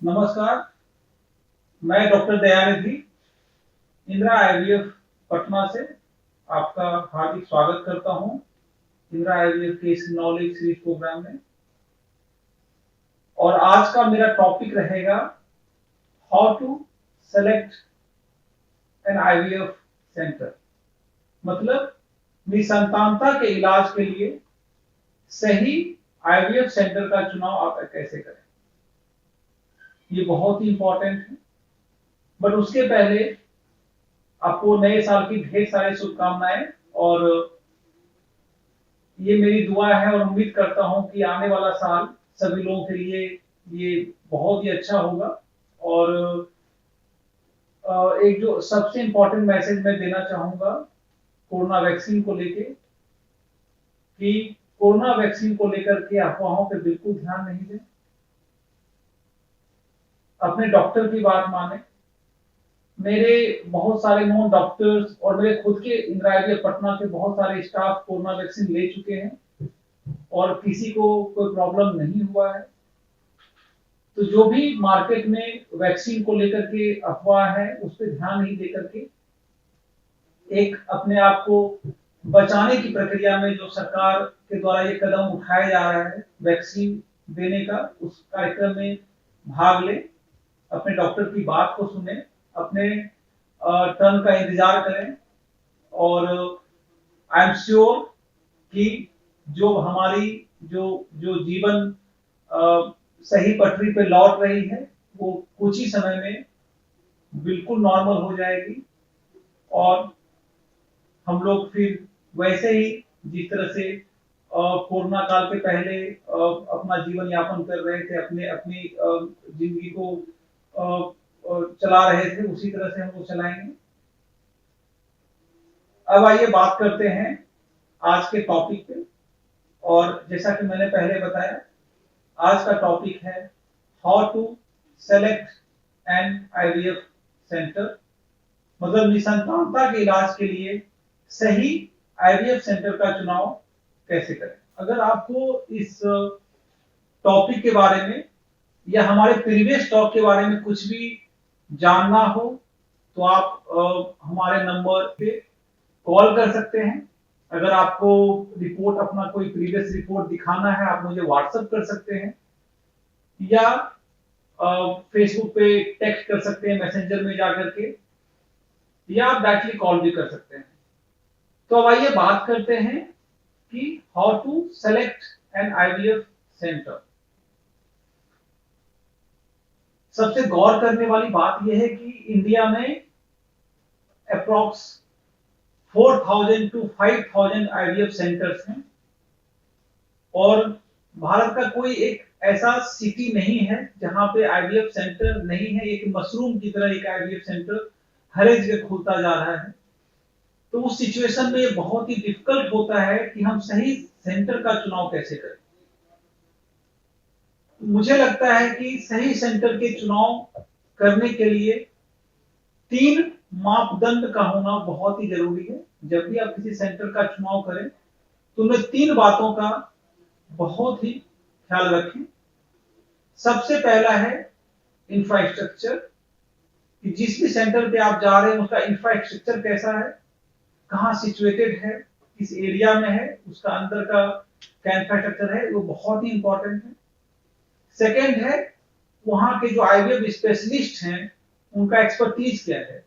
नमस्कार, मैं doctor Dayanidhi Indira IVF Patna से आपका हार्दिक स्वागत करता हूं इंदिरा आईवीएफ के इस नॉलेज सीरीज प्रोग्राम में। और आज का मेरा टॉपिक रहेगा how to select an IVF centre, मतलब निसंतानता के इलाज के लिए सही आईवीएफ सेंटर का चुनाव आप कैसे करें, ये बहुत ही इंपॉर्टेंट है। बट उसके पहले आपको नए साल की ढेर सारी शुभकामनाएं, और ये मेरी दुआ है और उम्मीद करता हूं कि आने वाला साल सभी लोगों के लिए ये बहुत ही अच्छा होगा। और एक जो सबसे इंपॉर्टेंट मैसेज मैं देना चाहूंगा कोरोना वैक्सीन को लेके, कि कोरोना वैक्सीन को लेकर के अफवाहों पे बिल्कुल ध्यान नहीं दें, अपने डॉक्टर की बात माने। मेरे बहुत सारे नॉन डॉक्टर्स और मेरे खुद के इंदिरा आईवीएफ पटना के बहुत सारे स्टाफ कोरोना वैक्सीन ले चुके हैं और किसी को कोई प्रॉब्लम नहीं हुआ है। तो जो भी मार्केट में वैक्सीन को लेकर के अफवाह है उस पर ध्यान नहीं देकर के एक अपने आप को बचाने की प्रक्रिया में जो सरकार के द्वारा ये कदम उठाया जा रहा है वैक्सीन देने का, उस कार्यक्रम में भाग ले, अपने डॉक्टर की बात को सुने, अपने टर्न का इंतजार करें। और आई एम श्योर कि जो हमारी जो जो जीवन सही पटरी पे लौट रही है वो कुछ ही समय में बिल्कुल नॉर्मल हो जाएगी और हम लोग फिर वैसे ही जिस तरह से कोरोना काल के पहले अपना जीवन यापन कर रहे थे, अपने अपनी जिंदगी को चला रहे थे, उसी तरह से हम लोग चलाएंगे। अब आइए बात करते हैं आज के टॉपिक पे। और जैसा कि मैंने पहले बताया, आज का टॉपिक है how to select an IVF centre, मतलब निसंतानता के इलाज के लिए सही आईवीएफ सेंटर का चुनाव कैसे करें। अगर आपको इस टॉपिक के बारे में या हमारे प्रीवियस टॉक के बारे में कुछ भी जानना हो तो आप हमारे नंबर पे कॉल कर सकते हैं। अगर आपको रिपोर्ट, अपना कोई प्रीवियस रिपोर्ट दिखाना है, आप मुझे व्हाट्सएप कर सकते हैं या फेसबुक पे टेक्स्ट कर सकते हैं मैसेंजर में जाकर के, या आप डायरेक्टली कॉल भी कर सकते हैं। तो अब आइए बात करते हैं कि how to select an IVF centre. सबसे गौर करने वाली बात यह है कि इंडिया में अप्रॉक्स 4000 टू 5000 आईवीएफ सेंटर्स हैं और भारत का कोई एक ऐसा सिटी नहीं है जहां पे आईवीएफ सेंटर नहीं है। एक मशरूम की तरह एक आईवीएफ सेंटर हर एक जगह खुलता जा रहा है। तो उस सिचुएशन में ये बहुत ही डिफिकल्ट होता है कि हम सही सेंटर का चुनाव कैसे करें। मुझे लगता है कि सही सेंटर के चुनाव करने के लिए 3 मापदंड का होना बहुत ही जरूरी है। जब भी आप किसी सेंटर का चुनाव करें तो उनमें 3 बातों का बहुत ही ख्याल रखें। सबसे पहला है इंफ्रास्ट्रक्चर, कि जिस भी सेंटर पे आप जा रहे हैं उसका इंफ्रास्ट्रक्चर कैसा है, कहां सिचुएटेड है, किस एरिया में है, उसका अंदर का क्या इंफ्रास्ट्रक्चर है, वो बहुत ही इंपॉर्टेंट है। सेकेंड है वहां के जो आईवीएफ स्पेशलिस्ट हैं उनका एक्सपर्टीज क्या है।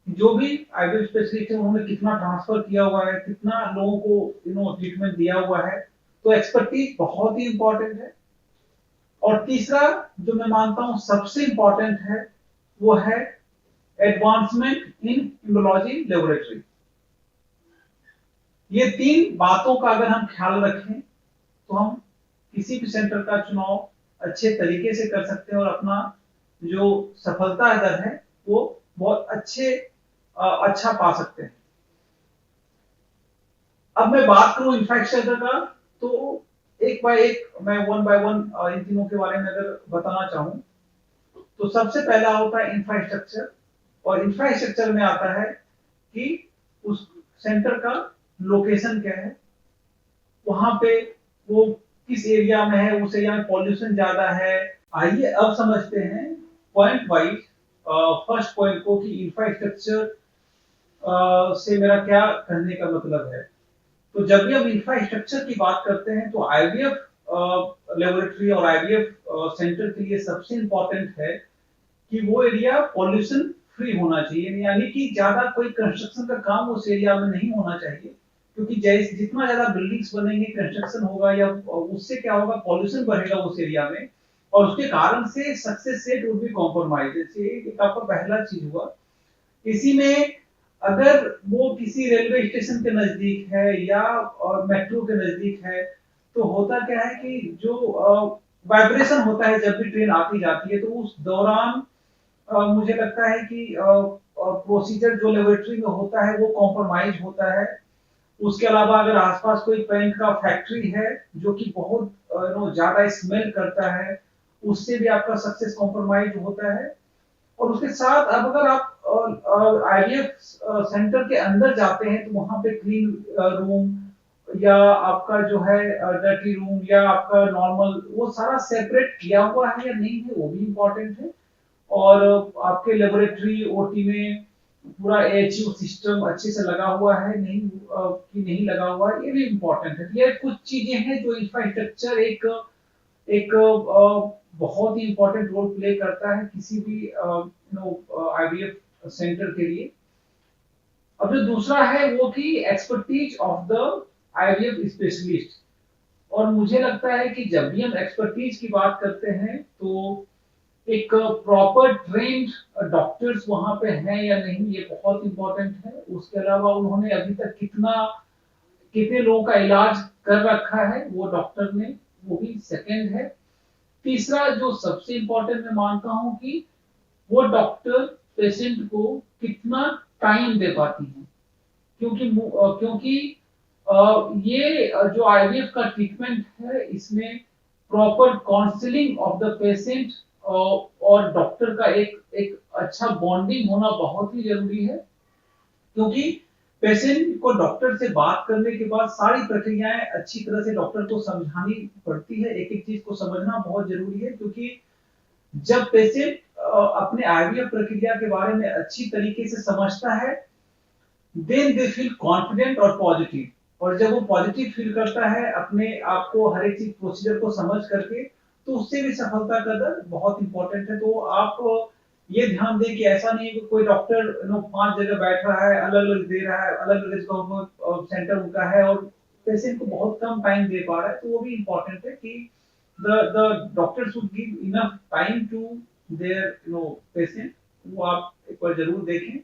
जो भी आईवीएफ स्पेशलिस्ट है उन्होंने कितना ट्रांसफर किया हुआ है, कितना लोगों को ट्रीटमेंट दिया हुआ है। तो एक्सपर्टीज बहुत ही इंपॉर्टेंट है। और तीसरा जो मैं मानता हूं सबसे इंपॉर्टेंट है वो है एडवांसमेंट इन इम्यूनोलॉजी लेबोरेटरी। ये 3 बातों का अगर हम ख्याल रखें तो हम किसी भी सेंटर का चुनाव अच्छे तरीके से कर सकते हैं और अपना जो सफलता दर है वो बहुत अच्छा पा सकते हैं। अब मैं बात करूं इंफ्रास्ट्रक्चर का, तो एक बाय एक मैं वन बाय वन इन तीनों के बारे में अगर बताना चाहूं तो सबसे पहला होता है इंफ्रास्ट्रक्चर। और इंफ्रास्ट्रक्चर में आता है कि उस सेंटर का लोकेशन क्या है, वहां पे वो किस एरिया में है, उस एरिया में पॉल्यूशन ज्यादा है। आइए अब समझते हैं पॉइंट वाइज फर्स्ट पॉइंट को कि इंफ्रास्ट्रक्चर से मेरा क्या कहने का मतलब है। तो जब भी हम इंफ्रास्ट्रक्चर की बात करते हैं तो आईवीएफ लेबोरेटरी और आईवीएफ सेंटर के लिए सबसे इंपॉर्टेंट है कि वो एरिया पॉल्यूशन फ्री होना चाहिए, यानी कि ज्यादा कोई कंस्ट्रक्शन का काम उस एरिया में नहीं होना चाहिए। क्योंकि जैसे जितना ज्यादा बिल्डिंग्स बनेंगे, कंस्ट्रक्शन होगा, या उससे क्या होगा, पॉल्यूशन बढ़ेगा उस एरिया में, और उसके कारण से success rate would be compromise. एक आपका पहला चीज हुआ। इसी में अगर वो किसी रेलवे स्टेशन के नजदीक है या मेट्रो के नजदीक है, तो होता क्या है कि जो वाइब्रेशन होता है जब भी ट्रेन आती जाती है, तो उस दौरान मुझे लगता है कि प्रोसीजर जो लेबोरेटरी में होता है वो कॉम्प्रोमाइज होता है। उसके अलावा अगर आसपास कोई पेंट का फैक्ट्री है जो कि बहुत ज्यादा स्मेल करता है, उससे भी आपका सक्सेस कॉम्प्रोमाइज होता है। और उसके साथ अब अगर आप आईवीएफ सेंटर के अंदर जाते हैं तो वहां पे क्लीन रूम या आपका जो है डर्टी रूम या आपका नॉर्मल, वो सारा सेपरेट किया हुआ है या नहीं है, वो भी इम्पोर्टेंट है। और आपके लेबोरेटरी ओटी में पूरा एएचयू सिस्टम अच्छे से लगा हुआ है नहीं कि नहीं लगा हुआ है, ये भी इम्पोर्टेंट है। ये कुछ चीजें हैं जो इंफ्रास्ट्रक्चर एक एक बहुत ही इंपॉर्टेंट रोल प्ले करता है किसी भी आईवीएफ सेंटर के लिए। अब जो दूसरा है वो कि expertise of the IVF specialist. और मुझे लगता है कि जब भी हम एक्सपर्टीज की बात करते हैं तो एक प्रॉपर ट्रेन्ड डॉक्टर्स वहां पे हैं या नहीं, ये बहुत इंपॉर्टेंट है। उसके अलावा उन्होंने अभी तक कितने लोगों का इलाज कर रखा है वो डॉक्टर ने, वो भी सेकंड है। तीसरा जो सबसे इंपॉर्टेंट मैं मानता हूं कि वो डॉक्टर पेशेंट को कितना टाइम दे पाती है। क्योंकि ये जो आईवीएफ का ट्रीटमेंट है, इसमें proper counselling of the patient और डॉक्टर का एक एक अच्छा बॉन्डिंग होना बहुत ही जरूरी है। क्योंकि पेशेंट को डॉक्टर से बात करने के बाद सारी प्रक्रियाएं अच्छी तरह से डॉक्टर को समझानी पड़ती है, एक एक चीज को समझना बहुत जरूरी है। क्योंकि जब पेशेंट अपने आईवीएफ प्रक्रिया के बारे में अच्छी तरीके से समझता है, देन दे फील कॉन्फिडेंट और पॉजिटिव। और जब वो पॉजिटिव फील करता है अपने आप को हर एक चीज प्रोसीजर को समझ करके, तो उससे भी सफलता का दर बहुत इंपॉर्टेंट है। तो आप ये ध्यान दें कि ऐसा नहीं है कि कोई डॉक्टर 5 जगह बैठ रहा है, अलग अलग दे रहा है, अलग अलग सेंटर उनका है और पेशेंट को बहुत कम टाइम दे पा रहा है, तो वो भी इंपॉर्टेंट है कि the doctor should give enough time to their patient। वो आप एक बार जरूर देखें।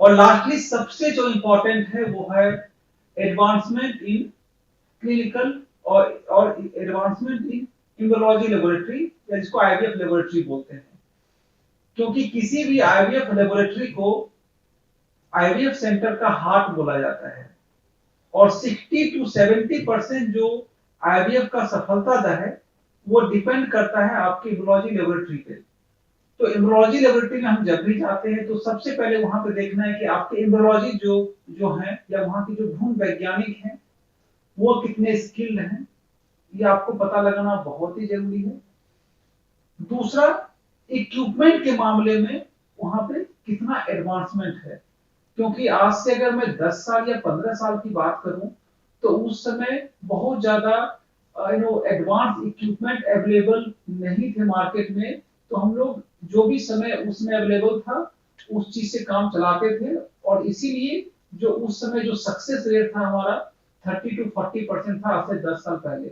और लास्टली सबसे जो इंपॉर्टेंट है वो है एडवांसमेंट इन क्लिनिकल और एडवांसमेंट इन इम्यूनोलॉजी लेबोरेटरी, या जिसको आईवीएफ लेबोरेटरी बोलते हैं। क्योंकि किसी भी आईवीएफ लेबोरेटरी को आईवीएफ सेंटर का हार्ट बोला जाता है। और 60 to 70% जो आईवीएफ का सफलता दर है वो डिपेंड करता है आपकी इम्यूनोलॉजी लेबोरेटरी पे। तो इम्यूनोलॉजी लेबोरेटरी में हम जब भी जाते हैं तो सबसे पहले वहां पे देखना है कि आपके इम्यूनोलॉजी जो जो है या वहां की जो भ्रूण वैज्ञानिक हैं वो कितने स्किल्ड हैं, ये आपको पता लगाना बहुत ही जरूरी है। दूसरा, इक्विपमेंट के मामले में वहां पे कितना एडवांसमेंट है। क्योंकि आज से अगर मैं 10 साल या 15 साल की बात करूं तो उस समय बहुत ज्यादा एडवांस इक्विपमेंट अवेलेबल नहीं थे मार्केट में। तो हम लोग जो भी समय उसमें अवेलेबल था उस चीज से काम चलाते थे। और इसीलिए जो उस समय जो सक्सेस रेट था हमारा 30 to 40% था, आज से 10 साल पहले।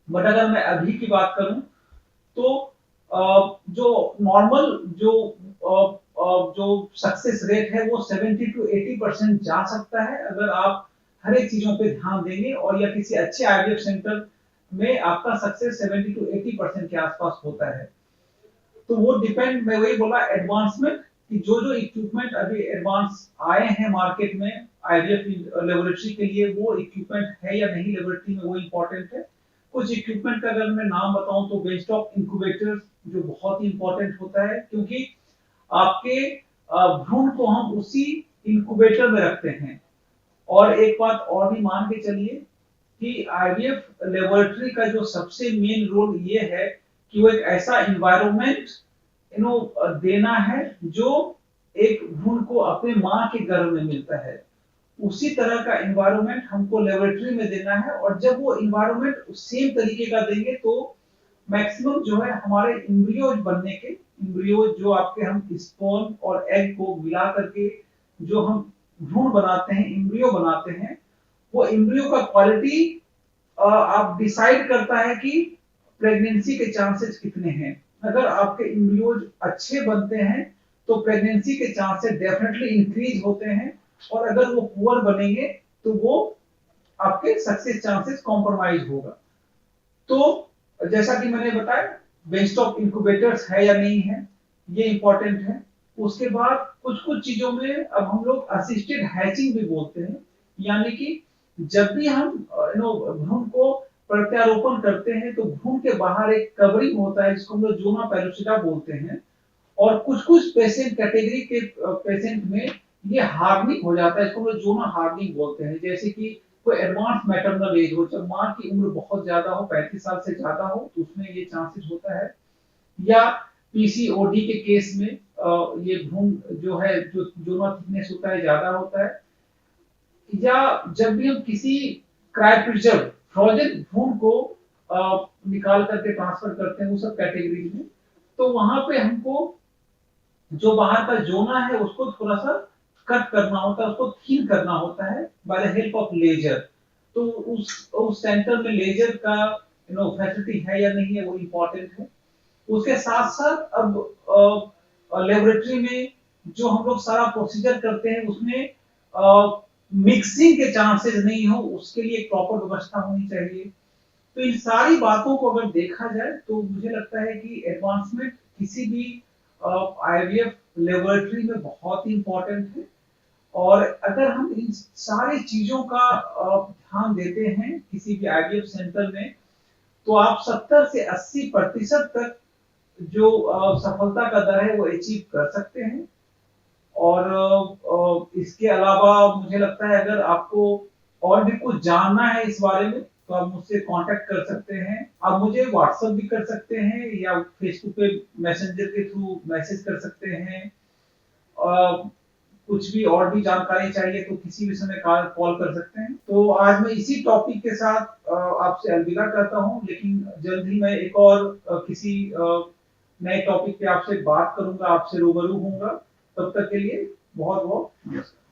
बट अगर मैं अभी की बात करूं तो जो नॉर्मल जो सक्सेस रेट है वो 70 to 80% जा सकता है अगर आप हर एक चीजों पे ध्यान देंगे। और या किसी अच्छे आईवीएफ सेंटर में आपका सक्सेस 70 to 80% के आसपास होता है। तो वो डिपेंड, मैं वही बोला, एडवांसमेंट कि जो जो इक्विपमेंट अभी एडवांस आए हैं मार्केट में आईवीएफ लेबोरेटरी के लिए, वो इक्विपमेंट है या नहीं लेबोरेटरी में, वो इंपॉर्टेंट है। कुछ इक्विपमेंट का अगर मैं नाम बताऊं तो बेंचटॉप इंक्यूबेटर जो बहुत ही इंपॉर्टेंट होता है। क्योंकि आपके भ्रूण को हम उसी इंक्यूबेटर में रखते हैं। और एक बात और भी मान के चलिए कि आईवीएफ लेबोरेटरी का जो सबसे मेन रोल ये है कि वो एक ऐसा इन्वायरमेंट देना है जो एक भ्रूण को अपने माँ के गर्भ में मिलता है, उसी तरह का इन्वायरमेंट हमको लेबोरेटरी में देना है। और जब वो इन्वायरमेंट सेम तरीके का देंगे तो मैक्सिमम जो है हमारे एम्ब्रियो बनने के, एम्ब्रियो जो आपके हम स्पर्म और एग को मिला करके जो हम भ्रूण बनाते हैं, एम्ब्रियो बनाते हैं, वो एम्ब्रियो का क्वालिटी आप डिसाइड करता है कि प्रेगनेंसी के चांसेस कितने हैं। अगर आपके एम्ब्रियोज अच्छे बनते हैं तो प्रेगनेंसी के चांसेस डेफिनेटली इंक्रीज होते हैं, और अगर वो पुअर बनेंगे तो वो आपके सक्सेस चांसेस कॉम्प्रोमाइज होगा। तो जैसा कि मैंने बताया, बेंचटॉप इंक्यूबेटर्स है या नहीं है, ये इंपॉर्टेंट है। उसके बाद कुछ कुछ चीजों में अब हम लोग असिस्टेड हैचिंग भी बोलते हैं, यानी कि जब भी हम भ्रूण को प्रत्यारोपण करते हैं तो भ्रूण के बाहर एक कवरिंग होता है जिसको हम लोग जोना पेलुसिडा बोलते हैं, और कुछ कुछ पेशेंट कैटेगरी के पेशेंट में ये हार्डनिंग हो जाता है, इसको हम लोग जोना हार्डनिंग बोलते हैं। जैसे कि कोई एडवांस मैटरनल एज हो, जब माँ की उम्र बहुत ज्यादा हो, 35 साल से ज्यादा हो, तो उसमें ये चांसेस होता है। या पीसीओडी के केस में ये भ्रूण जो है, जो जोना थिकनेस होता है, ज्यादा होता है। या जब भी हम किसी क्रायोप्रिजर्व फ्रोजन भ्रूण को निकाल करके ट्रांसफर करते हैं वो सब कैटेगरी में, तो वहां पे हमको जो बाहर का जोना है उसको थोड़ा सा कट करना होता है, उसको थीन करना होता है by the help of laser. तो उस सेंटर में लेजर का फैसिलिटी है या नहीं है वो इम्पोर्टेंट है। उसके साथ साथ अब लेबोरेटरी में जो हम लोग सारा प्रोसीजर करते हैं उसमें मिक्सिंग के चांसेस नहीं हो, उसके लिए एक प्रॉपर व्यवस्था होनी चाहिए। तो इन सारी बातों को अगर देखा जाए तो मुझे लगता है कि एडवांसमेंट किसी भी आईवीएफ लेबोरेटरी में बहुत ही इंपॉर्टेंट है। और अगर हम इन सारी चीजों का ध्यान देते हैं किसी भी आईवीएफ सेंटर में, तो आप 70 से 80% तक जो सफलता का दर है वो अचीव कर सकते हैं। और इसके अलावा मुझे लगता है अगर आपको और भी कुछ जानना है इस बारे में तो आप मुझसे कांटेक्ट कर सकते हैं। आप मुझे व्हाट्सएप भी कर सकते हैं या फेसबुक पे मैसेंजर के थ्रू मैसेज कर सकते हैं। कुछ भी और भी जानकारी चाहिए तो किसी भी समय कॉल कर सकते हैं। तो आज मैं इसी टॉपिक के साथ आपसे अलविदा करता हूं, लेकिन जल्द ही मैं एक और किसी नए टॉपिक पे आपसे बात करूंगा, आपसे रूबरू होऊंगा। तब तक के लिए बहुत बहुत नमस्कार।